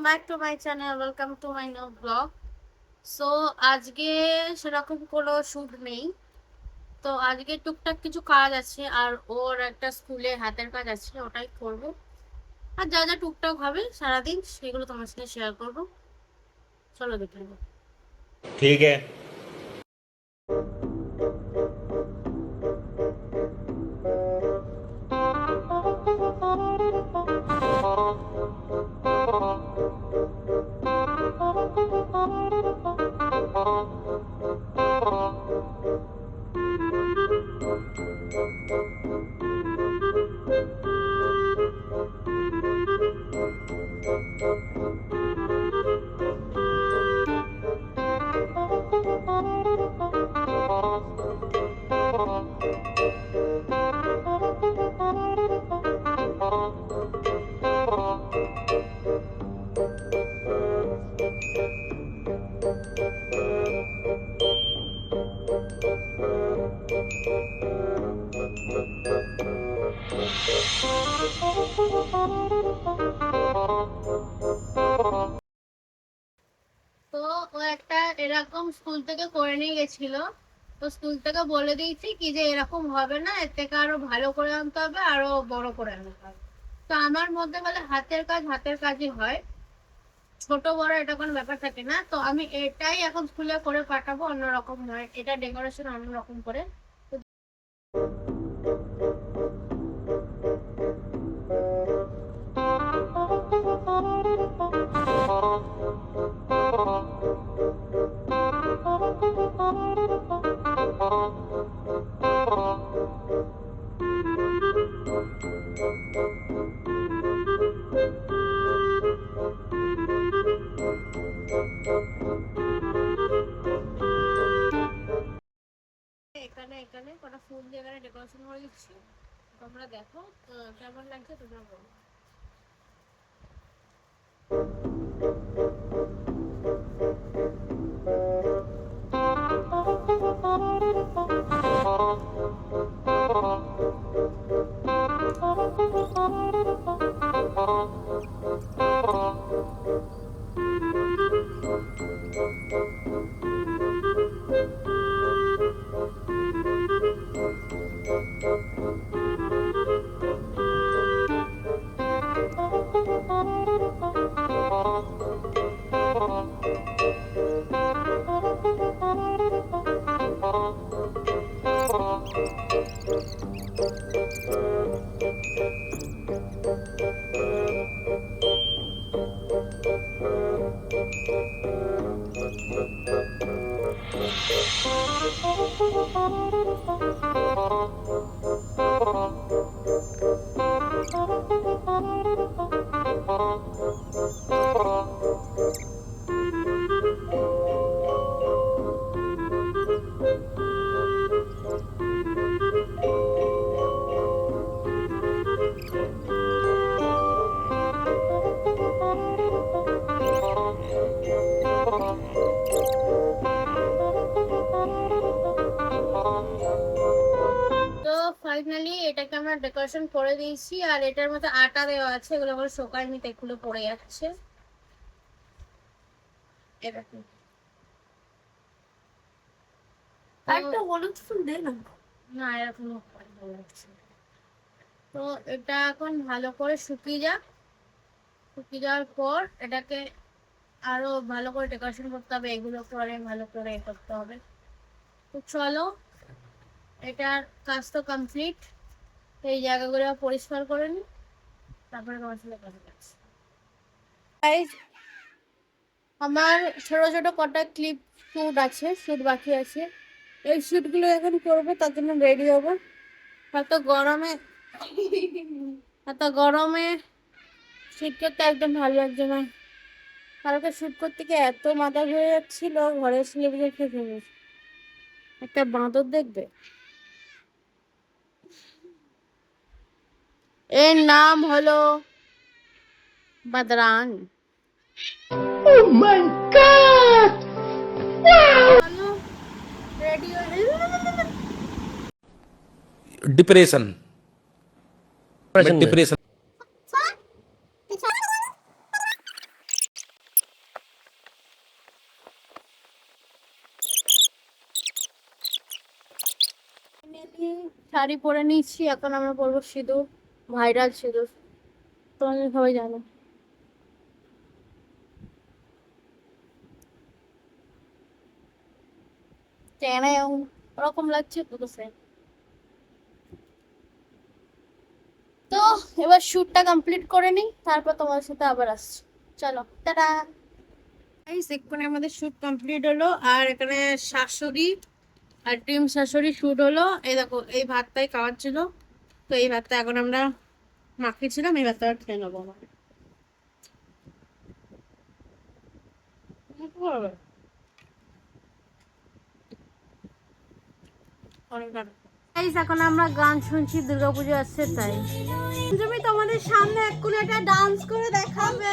Welcome back to my channel, welcome to my new blog. So আজকে সেরকম কোনো shoot নেই, তো আজকে টুকটাক কিছু কাজ আছে আর ওর একটা স্কুলে হাতের কাজ আছে, ওটাই করব। আর যা যা টুকটাক হবে সারাদিন সেগুলো তোমার সাথে শেয়ার করবো। চলো দেখে নেবো। ठीक है। তো ও একটা এরকম স্কুল থেকে করে নিয়ে গেছিল, তো স্কুল থেকে বলে দিয়েছি কি যে এরকম হবে না, এর থেকে আরো ভালো করে আনতে হবে, আরো বড় করে আনতে হবে। তো আমার মধ্যে বলে হাতের কাজ হাতের কাজই হয়, ছোট বড় এটা কোনো ব্যাপার থাকে না। তো আমি এটাই এখন স্কুলে করে পাঠাবো, অন্যরকম নয়, এটা ডেকোরেশন অন্যরকম করে। এখানে এখানে কটা ফুল দিয়ে এখানে ডেকোরেশন করে দিচ্ছি, তোমরা দেখো কেমন লাগছে তোমরা বলো। তো ফাইনালি এটাকে আমরা ডেকোরেশন করে দিয়েছি, আর এটার মধ্যে আটা দেওয়া আছে, এগুলো আমার শোকায়নি, তো এগুলো পড়ে যাচ্ছে। এরকম একটা হলুদ ফুল দে না। না, এরকম ভালো লাগছে। তো এটা এখন ভালো করে শুকিয়ে যাক, শুকিয়ে যাওয়ার পর এটাকে আরো ভালো করে ডেকোরেশন করতে হবে, এগুলো করে ভালো করে করতে হবে। তো চলো, এটার কাজ তো কমপ্লিট, এই জায়গাগুলো পরিষ্কার করে নি, তারপরে তোমার সাথে কথা বলছি। আমার ছোট ছোট কটা ক্লিপ শ্যুট আছে, শ্যুট বাকি আছে, এই শ্যুটগুলো এখন করবো, তার জন্য রেডি হবো। এত গরমে এত গরমে শ্যুট করতে একদম ভালো লাগছে না। কালকে শ্যুট করতে গিয়ে এত মাথা ঘুরে যাচ্ছিল, ঘরের ছেলেমেয়ে খেয়ে ফেলেছে। একটা বাঁদর দেখবে, এর নাম হলো বাদরান। রেডি হয়ে डिप्रेशन मैं डिप्रेशन ফাইনালি শাড়ি পরে নিচ্ছি, এখন আমরা পরবো সিঁদুর, ভাইরাল সিঁদুর, তোমরা সবাই জানো। চেনে ওরকম লাগছে তো সেম। তো এবার শ্যুটটা কমপ্লিট করে নিই, তারপর তোমার সাথে আবার আসছি। চলো টাটা। এক্ষুনি আমাদের শ্যুট কমপ্লিট হলো, আর এখানে শাশুড়ি আর টিম শাশুড়ি শ্যুট হলো। এই দেখো এই ভাতটাই খাওয়াচ্ছিল, তো এই ভাতটা এখন আমরা মাখিয়েছিলাম, এই ভাতটা খেয়ে নেবো আমার। এখন আমরা গান শুনছি, দুর্গাপুজো আসছে তাই। তুমি তোমাদের সামনে এক্ষুনি একটা ডান্স করে দেখাবে।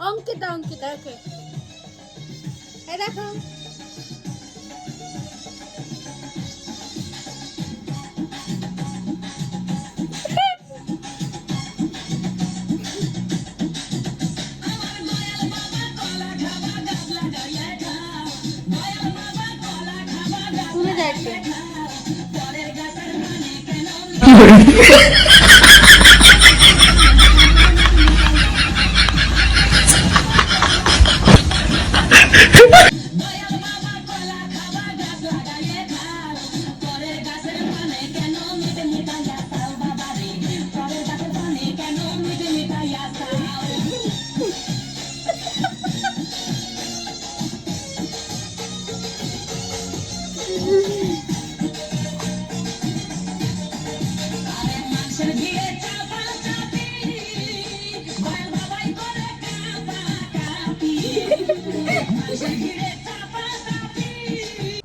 অঙ্কিতা, অঙ্কিতা ওকে এই দেখো। তুমি দেখবে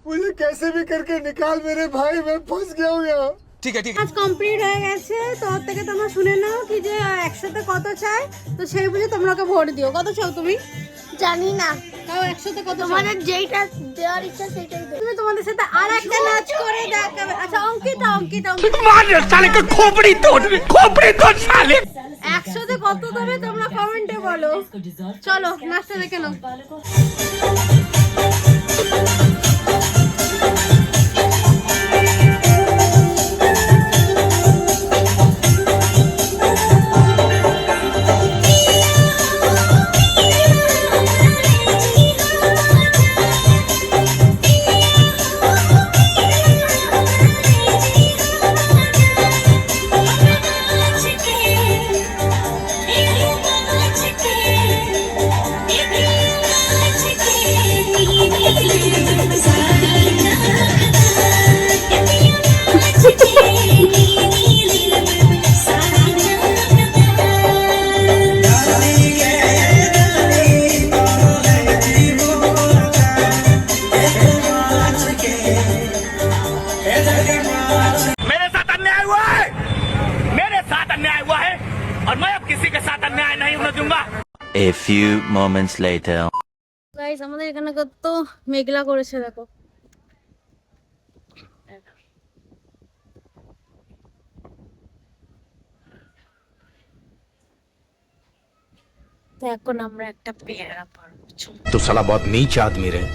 मुझे कैसे भी करके निकाल मेरे भाई, मैं फंस गया हूँ यहाँ। কাজ কমপ্লিট হয়ে গেছে, তো ওর থেকে তোমরা শুনে নাও কি যে একসাথে কত চাই, তো সেই বুঝে তোমরা ওকে ভোট দিও। কত চাও তুমি? জানি না, তাও একসাথে কত চাও? তোমাদের যেইটা দেওয়ার ইচ্ছা সেটাই দেবো। তুমি তোমাদের সাথে আর একটা নাচ করে দেখাবে। আচ্ছা অঙ্কিতা, অঙ্কিতা, অঙ্কিতা একসাথে কত দেবে তোমরা কমেন্টে বলো। চলো নাচটা দেখে নাও। मेरे साथ अन्याय हुआ है, मेरे साथ अन्याय हुआ है और मैं अब किसी के साथ अन्याय नहीं होने दूंगा। A few moments later. Guys আমাদের এখানে কত মেঘলা করেছে দেখো। তো এখন আমরা একটা পেয়ারা পারবো। तो साला बहुत नीच आदमी रहे।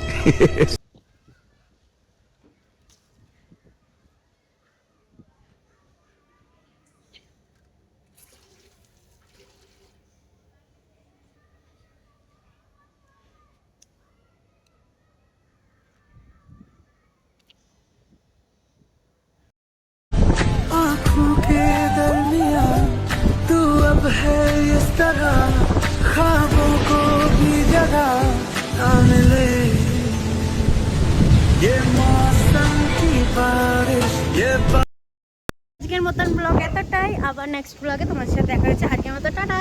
आँखों के दरमिया तू अब है इस तरह, ख्वाबों को भी जगह ना मिले। ये मौसम की बारिश, ये আজকের মতন ব্লগ এতটাই, আবার নেক্সট ব্লগে তোমার সাথে দেখা হচ্ছে। আজকের মতো টাটা।